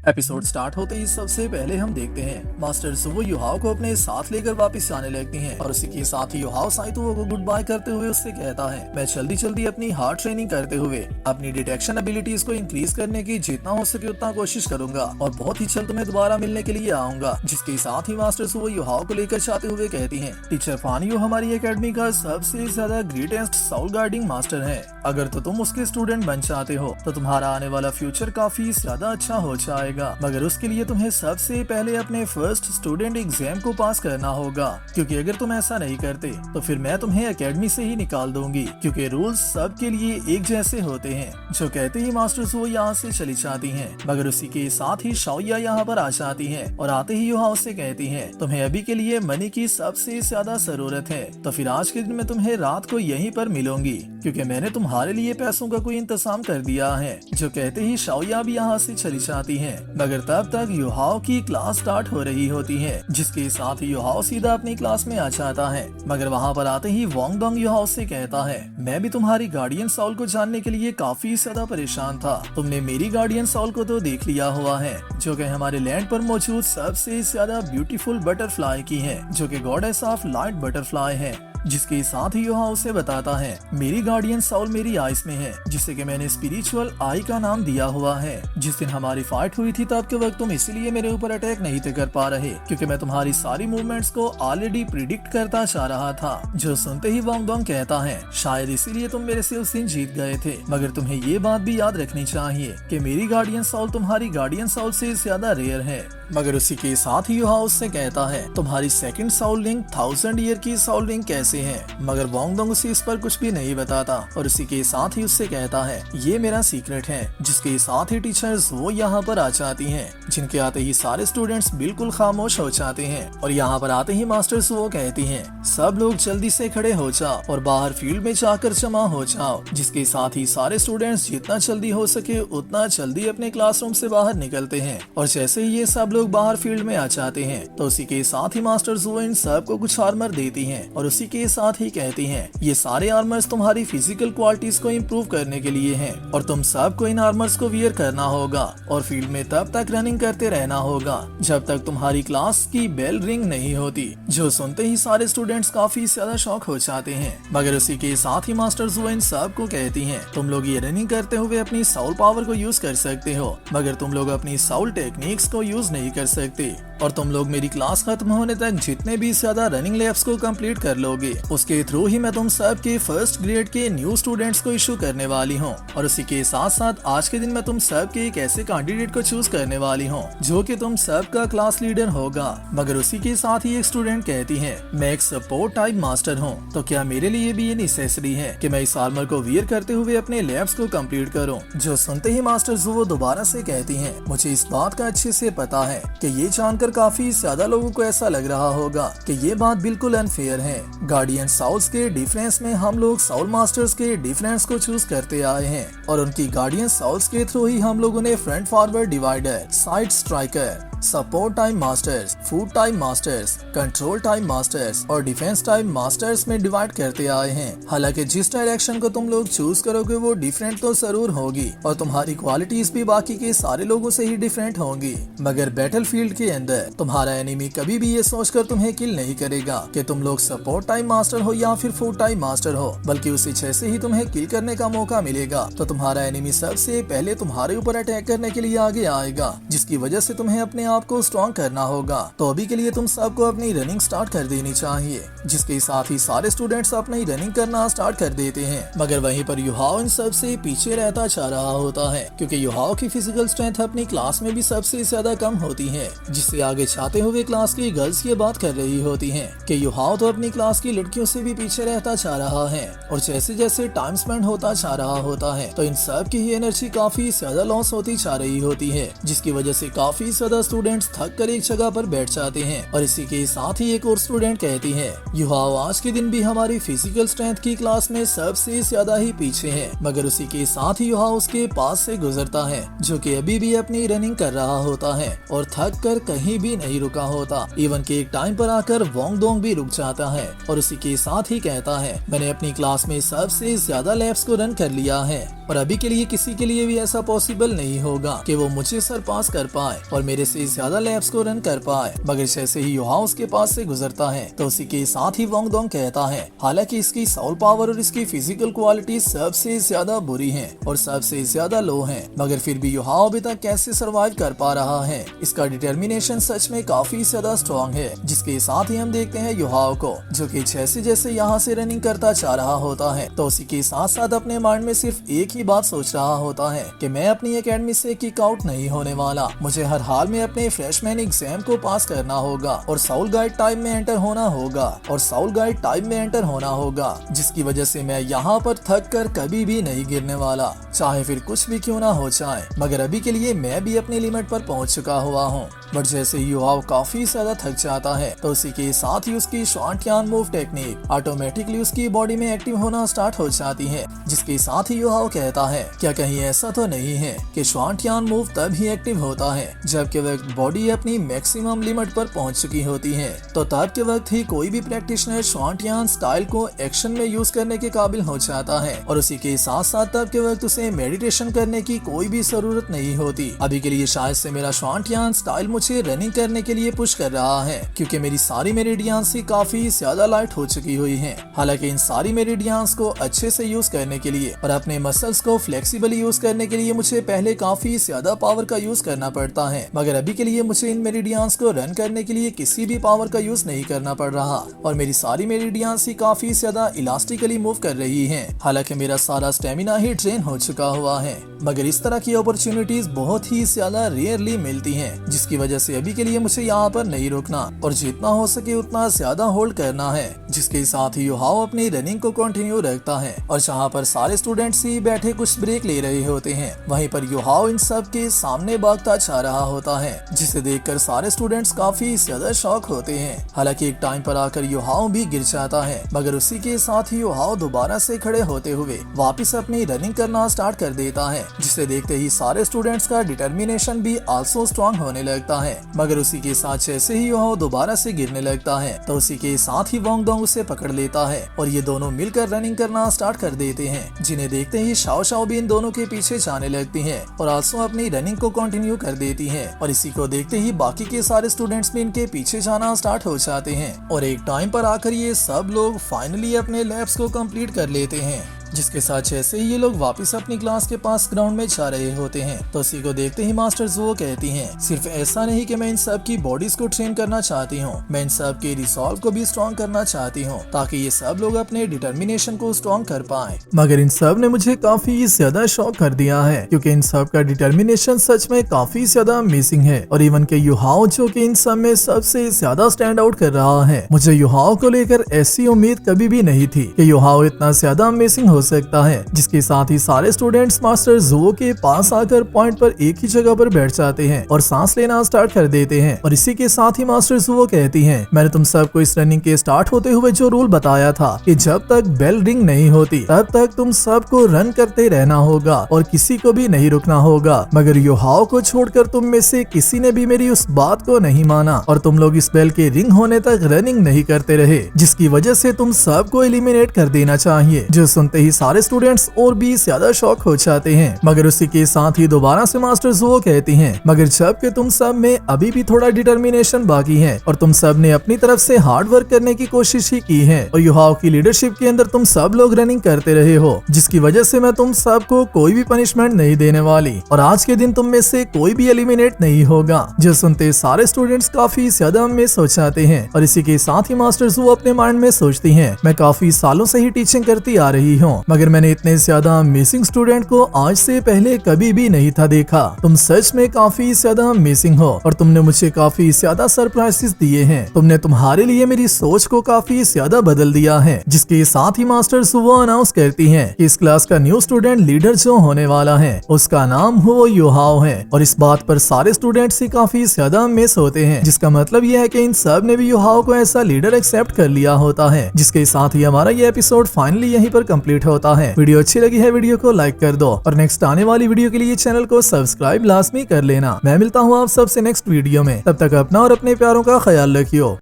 Episode start होते ही सबसे पहले हम देखते हैं मास्टर सुवो युहाओ को अपने साथ लेकर वापस आने लगती हैं और उसी के साथ ही युहाओ साइतो को गुड बाय करते हुए उससे कहता है मैं जल्दी जल्दी अपनी हार्ड ट्रेनिंग करते हुए अपनी डिटेक्शन एबिलिटीज को इंक्रीज करने की जितना हो सके उतना कोशिश करूंगा और बहुत ही जल्द तुम्हें दोबारा मिलने के लिए आऊंगा। जिसके साथ ही मास्टर सुवो युहाओ को लेकर जाते हुए कहती है टीचर फानियो हमारी एकेडमी का सबसे ज्यादा ग्रेटेस्ट साउल गार्डिंग मास्टर है। अगर तो तुम उसके स्टूडेंट बन चाहते हो तो तुम्हारा आने वाला फ्यूचर काफी ज्यादा अच्छा हो जाएगा, मगर उसके लिए तुम्हें सबसे पहले अपने फर्स्ट स्टूडेंट एग्जाम को पास करना होगा, क्योंकि अगर तुम ऐसा नहीं करते तो फिर मैं तुम्हें एकेडमी से ही निकाल दूंगी, क्योंकि रूल्स सबके लिए एक जैसे होते हैं। जो कहते ही मास्टर सुवो यहाँ से चली जाती हैं, मगर उसी के साथ ही शाओया यहाँ पर आ जाती है और आते ही युहाओ से कहती है तुम्हें अभी के लिए मनी की सबसे ज्यादा जरूरत है, तो फिर आज के दिन मैं तुम्हें रात को यहीं पर मिलूंगी, क्योंकि मैंने तुम्हारे लिए पैसों का कोई इंतजाम कर दिया है। जो कहते ही शाओया भी यहाँ से चली जाती है, मगर तब तक युहाओ की क्लास स्टार्ट हो रही होती है, जिसके साथ ही युहाओ सीधा अपनी क्लास में आ जाता है। मगर वहाँ पर आते ही वोंगडोंग युहाओ से कहता है मैं भी तुम्हारी गार्डियन साउल को जानने के लिए काफी ज्यादा परेशान था। तुमने मेरी गार्डियन साउल को तो देख लिया हुआ है, जो कि हमारे लैंड पर मौजूद सबसे ज्यादा ब्यूटीफुल बटरफ्लाई की है, जो कि गॉडेस ऑफ लाइट बटरफ्लाई है। जिसके साथ ही युहाओ उसे बताता है मेरी गार्डियन साउल मेरी आइस में है, जिसे कि मैंने स्पिरिचुअल आई का नाम दिया हुआ है। जिस दिन हमारी फाइट हुई थी तब के वक्त तुम इसीलिए मेरे ऊपर अटैक नहीं थे कर पा रहे, क्योंकि मैं तुम्हारी सारी मूवमेंट्स को ऑलरेडी प्रिडिक्ट करता चाह रहा था। जो सुनते ही वोंगडोंग कहता है शायद इसीलिए तुम मेरे से उस दिन जीत गए थे, मगर तुम्हें ये बात भी याद रखनी चाहिए कि मेरी गार्डियन साउल तुम्हारी गार्डियन साउल से ज्यादा रेयर है। मगर उसी के साथ ही युहाओ उससे कहता है तुम्हारी सेकंड साउल लिंक 1000 ईयर की साउल लिंक कैसे है, मगर वोंगडोंग उसे इस पर कुछ भी नहीं बताता और उसी के साथ ही उससे कहता है ये मेरा सीक्रेट है। जिसके साथ ही टीचर्स वो यहाँ पर आ जाती हैं, जिनके आते ही सारे स्टूडेंट्स बिल्कुल खामोश हो जाते हैं और यहाँ पर आते ही मास्टर्स वो कहती हैं सब लोग जल्दी से खड़े हो जाओ और बाहर फील्ड में जाकर जमा हो जाओ। जिसके साथ ही सारे स्टूडेंट्स जितना जल्दी हो सके उतना जल्दी अपने क्लासरूम से बाहर निकलते हैं और जैसे ही ये सब लोग बाहर फील्ड में आ जाते हैं तो उसी के साथ ही मास्टर्स वो इन सब को कुछ आर्मर देती हैं और उसी के साथ ही कहती हैं ये सारे आर्मर्स तुम्हारी फिजिकल क्वालिटीज को इम्प्रूव करने के लिए हैं और तुम सबको इन आर्मर्स को वियर करना होगा और फील्ड में तब तक रनिंग करते रहना होगा जब तक तुम्हारी क्लास की बेल रिंग नहीं होती। जो सुनते ही सारे स्टूडेंट्स काफी ज्यादा शॉक हो जाते हैं, मगर उसी के साथ ही मास्टर्स वो इन सब को कहती हैं तुम लोग ये रनिंग करते हुए अपनी साउल पावर को यूज कर सकते हो, मगर तुम लोग अपनी साउल टेक्निक्स को यूज नहीं कर सकते और तुम लोग मेरी क्लास खत्म होने तक जितने भी ज्यादा रनिंग लैब्स को कंप्लीट कर लोगे उसके थ्रू ही मैं तुम सब के फर्स्ट ग्रेड के न्यू स्टूडेंट्स को इशू करने वाली हूँ। और उसी के साथ साथ आज के दिन मैं तुम सब के एक ऐसे कैंडिडेट को चूज करने वाली हूँ जो कि तुम सब का क्लास लीडर होगा। मगर उसी के साथ ही एक स्टूडेंट कहती है मैं एक सपोर्ट टाइप मास्टर हूँ, तो क्या मेरे लिए भी ये नेसेसरी है कि मैं इस आर्मर को वियर करते हुए अपने लैब्स को कंप्लीट करूँ। जो सुनते ही मास्टर वो दोबारा से कहती है मुझे इस बात का अच्छे से पता है कि ये जानकर काफी ज्यादा लोगों को ऐसा लग रहा होगा कि ये बात बिल्कुल अनफेयर है। गार्डियन साउल्स के डिफरेंस में हम लोग साउल मास्टर्स के डिफरेंस को चूज करते आए हैं और उनकी गार्डियन साउल्स के थ्रू ही हम लोगों ने front forward divider, side striker, support time masters, food time masters, control time masters और डिफेंस टाइम मास्टर्स में डिवाइड करते आए हैं। हालांकि जिस डायरेक्शन को तुम लोग चूज करोगे वो डिफरेंट तो जरूर होगी और तुम्हारी क्वालिटीज भी बाकी के सारे लोगों से ही डिफरेंट होंगी, मगर बैटलफील्ड के अंदर तुम्हारा एनिमी कभी भी ये सोचकर तुम्हें किल नहीं करेगा कि तुम लोग सपोर्ट टाइम मास्टर हो या फिर फूड टाइम मास्टर हो, बल्कि उसे जैसे ही तुम्हें किल करने का मौका मिलेगा तो तुम्हारा एनिमी सबसे पहले तुम्हारे ऊपर अटैक करने के लिए आगे आएगा, जिसकी वजह से तुम्हें अपने आपको स्ट्रॉन्ग करना होगा। तो अभी के लिए तुम सबको अपनी रनिंग स्टार्ट कर देनी चाहिए। जिसके साथ ही सारे स्टूडेंट्स अपनी रनिंग करना स्टार्ट कर देते हैं, मगर वहीं पर युहाओ इन सब से पीछे रहता जा रहा होता है, क्योंकि युहाओ की फिजिकल स्ट्रेंथ अपनी क्लास में भी सबसे ज्यादा कम होती है। जिससे आगे जाते हुए क्लास की गर्ल्स ये बात कर रही होती है कि युहाओ तो अपनी क्लास की लड़कियों से भी पीछे रहता जा रहा है और जैसे जैसे टाइम स्पेंड होता जा रहा होता है तो इन सब की ही एनर्जी काफी ज्यादा लॉस होती जा रही होती है, जिसकी वजह से काफी ज्यादा स्टूडेंट्स थक कर एक जगह पर बैठ जाते हैं। और इसी के साथ ही एक और स्टूडेंट कहती है युहाओ आज के दिन भी हमारी फिजिकल स्ट्रेंथ की क्लास में सबसे ज्यादा ही पीछे है, मगर उसी के साथ ही युहाओ उसके पास से गुजरता है जो कि अभी भी अपनी रनिंग कर रहा होता है और थक कर कहीं भी नहीं रुका होता। इवन के एक टाइम पर आकर वोंगडोंग भी रुक जाता है और उसी के साथ ही कहता है मैंने अपनी क्लास में सबसे ज्यादा लैब्स को रन कर लिया है और अभी के लिए किसी के लिए भी ऐसा पॉसिबल नहीं होगा कि वो मुझे सरपास कर पाए और मेरे से ज्यादा लैब्स को रन कर पाए। मगर जैसे ही युहाओ उसके पास से गुजरता है तो उसी के साथ ही वोंग डोंग कहता है, हालांकि इसकी सोल पावर और इसकी फिजिकल क्वालिटी सबसे ज्यादा बुरी है और सबसे ज्यादा लो है, मगर फिर भी युहाओ अभी तक कैसे सरवाइव कर पा रहा है। इसका डिटर्मिनेशन सच में काफी ज्यादा स्ट्रॉन्ग है। जिसके साथ ही हम देखते हैं युहाओ को जो कि जैसे जैसे यहाँ से रनिंग करता जा रहा होता है तो उसी के साथ साथ अपने माइंड में सिर्फ एक ही बात सोच रहा होता है कि मैं अपनी एकेडमी से किक आउट नहीं होने वाला, मुझे हर हाल में अपने फ्रेशमैन एग्जाम को पास करना होगा और साउल गाइड टाइम में एंटर होना होगा जिसकी वजह से मैं यहाँ पर थक कर कभी भी नहीं गिरने वाला, चाहे फिर कुछ भी क्यों ना हो जाए। मगर अभी के लिए मैं भी अपनी लिमिट पर पहुँच चुका हुआ हूँ। बट जैसे ही युहाओ काफी ज्यादा थक जाता है तो उसी के साथ ही उसकी शॉन्टियान मूव टेक्निक ऑटोमेटिकली उसकी बॉडी में एक्टिव होना स्टार्ट हो जाती है। जिसके साथ ही युहाओ कहता है, क्या कहीं ऐसा तो नहीं है कि शॉन्टियान मूव तब ही एक्टिव होता है जबकि वक्त बॉडी अपनी मैक्सिमम लिमिट पर पहुंच चुकी होती है, तो तब के वक्त ही कोई भी प्रैक्टिशनर शॉन्टियान स्टाइल को एक्शन में यूज करने के काबिल हो जाता है और उसी के साथ साथ तब के वक्त उसे मेडिटेशन करने की कोई भी जरूरत नहीं होती। अभी के लिए शायद से मेरा शॉन्टियान स्टाइल मुझे रनिंग करने के लिए पुश कर रहा है क्योंकि मेरी सारी मेरिडियंस ही काफी ज्यादा लाइट हो चुकी हुई हैं। हालांकि इन सारी मेरिडियंस को अच्छे से यूज करने के लिए और अपने मसल्स को फ्लेक्सिबली यूज करने के लिए मुझे पहले काफी ज्यादा पावर का यूज करना पड़ता है, मगर अभी के लिए मुझे इन मेरिडियंस को रन करने के लिए किसी भी पावर का यूज नहीं करना पड़ रहा और मेरी सारी मेरिडियंस ही काफी ज्यादा इलास्टिकली मूव कर रही है। हालांकि मेरा सारा स्टेमिना ही ड्रेन हो चुका हुआ है, मगर इस तरह की अपॉर्चुनिटीज बहुत ही ज्यादा रेयरली मिलती हैं, जिसकी वजह से अभी के लिए मुझे यहाँ पर नहीं रुकना और जितना हो सके उतना ज्यादा होल्ड करना है। जिसके साथ ही युहाओ अपनी रनिंग को कंटिन्यू रखता है और जहाँ पर सारे स्टूडेंट्स ही बैठे कुछ ब्रेक ले रहे होते हैं वहीं पर युहाओ इन सब के सामने भागता जा रहा होता है, जिसे देखकर सारे स्टूडेंट्स काफी ज्यादा शॉक होते हैं। हालांकि एक टाइम पर आकर युहाओ भी गिर जाता है, मगर उसी के साथ ही युहाओ दोबारा से खड़े होते हुए वापस अपनी रनिंग करना स्टार्ट कर देता है, जिसे देखते ही सारे स्टूडेंट्स का डिटर्मिनेशन भी आल्सो स्ट्रॉन्ग होने लगता है। मगर उसी के साथ जैसे ही युहाओ दोबारा से गिरने लगता है तो उसी के साथ ही वोंग डोंग उसे पकड़ लेता है और ये दोनों मिलकर रनिंग करना स्टार्ट कर देते हैं, जिन्हें देखते ही शाओ शाओ भी इन दोनों के पीछे जाने लगती है और आल्सो अपनी रनिंग को कंटिन्यू कर देती है और इसी को देखते ही बाकी के सारे स्टूडेंट्स भी इनके पीछे जाना स्टार्ट हो जाते हैं और एक टाइम पर आकर ये सब लोग फाइनली अपने लैब्स को कंप्लीट कर लेते हैं। जिसके साथ जैसे ही ये लोग वापस अपनी क्लास के पास ग्राउंड में जा रहे होते हैं तो उसी को देखते ही मास्टर ज़ुओ कहती हैं, सिर्फ ऐसा नहीं कि मैं इन सब की बॉडीज को ट्रेन करना चाहती हूँ, मैं इन सब के रिसॉल्व को भी स्ट्रॉन्ग करना चाहती हूँ ताकि ये सब लोग अपने डिटर्मिनेशन को स्ट्रॉन्ग कर पाए। मगर इन सब ने मुझे काफी ज्यादा शॉक कर दिया है क्योंकि इन सब का डिटर्मिनेशन सच में काफी ज्यादा अमेजिंग है और इवन के युहाओ जो कि इन सब में सबसे ज्यादा स्टैंड आउट कर रहा है, मुझे युहाओ को लेकर ऐसी उम्मीद कभी भी नहीं थी कि युहाओ इतना ज्यादा अमेजिंग हो सकता है। जिसके साथ ही सारे स्टूडेंट्स मास्टर ज़ुओ के पास आकर पॉइंट पर एक ही जगह पर बैठ जाते हैं और सांस लेना स्टार्ट कर देते हैं और इसी के साथ ही मास्टर ज़ुओ कहती हैं, मैंने तुम सबको इस रनिंग के स्टार्ट होते हुए जो रूल बताया था कि जब तक बेल रिंग नहीं होती तब तक तुम सबको रन करते रहना होगा और किसी को भी नहीं रुकना होगा, मगर युहाओ को छोड़कर तुम में से किसी ने भी मेरी उस बात को नहीं माना और तुम लोग इस बेल के रिंग होने तक रनिंग नहीं करते रहे, जिसकी वजह से तुम सबको एलिमिनेट कर देना चाहिए। जो सुनते ही सारे स्टूडेंट्स और भी ज्यादा शॉक हो जाते हैं, मगर उसी के साथ ही दोबारा से मास्टर ज़ुओ कहती हैं, मगर जबकि तुम सब में अभी भी थोड़ा डिटर्मिनेशन बाकी है और तुम सब ने अपनी तरफ से हार्ड वर्क करने की कोशिश ही की है और युहाओ की लीडरशिप के अंदर तुम सब लोग रनिंग करते रहे हो, जिसकी वजह से मैं तुम सबको कोई भी पनिशमेंट नहीं देने वाली और आज के दिन तुम में से कोई भी एलिमिनेट नहीं होगा। जो सुनते सारे स्टूडेंट्स काफी ज्यादा मिस हो जाते हैं और इसी के साथ ही मास्टर ज़ुओ अपने माइंड में सोचती हैं, मैं काफी सालों से ही टीचिंग करती आ रही हूँ, मगर मैंने इतने ज्यादा अमेजिंग स्टूडेंट को आज से पहले कभी भी नहीं था देखा। तुम सच में काफी ज्यादा अमेजिंग हो और तुमने मुझे काफी ज्यादा सरप्राइजेस दिए हैं। तुमने तुम्हारे लिए मेरी सोच को काफी ज्यादा बदल दिया है। जिसके साथ ही मास्टर ज़ुओ अनाउंस करती हैं कि इस क्लास का न्यू स्टूडेंट लीडर जो होने वाला है उसका नाम हो युहाओ है और इस बात पर सारे स्टूडेंट्स ही काफी ज्यादा अमेज होते हैं, जिसका मतलब यह है कि इन सब ने भी युहाओ को ऐसा लीडर एक्सेप्ट कर लिया होता है। जिसके साथ ही हमारा ये एपिसोड फाइनली यहीं पर कंप्लीट होता है। वीडियो अच्छी लगी है वीडियो को लाइक कर दो और नेक्स्ट आने वाली वीडियो के लिए चैनल को सब्सक्राइब लाजमी कर लेना। मैं मिलता हूँ आप सबसे नेक्स्ट वीडियो में, तब तक अपना और अपने प्यारों का ख्याल रखियो।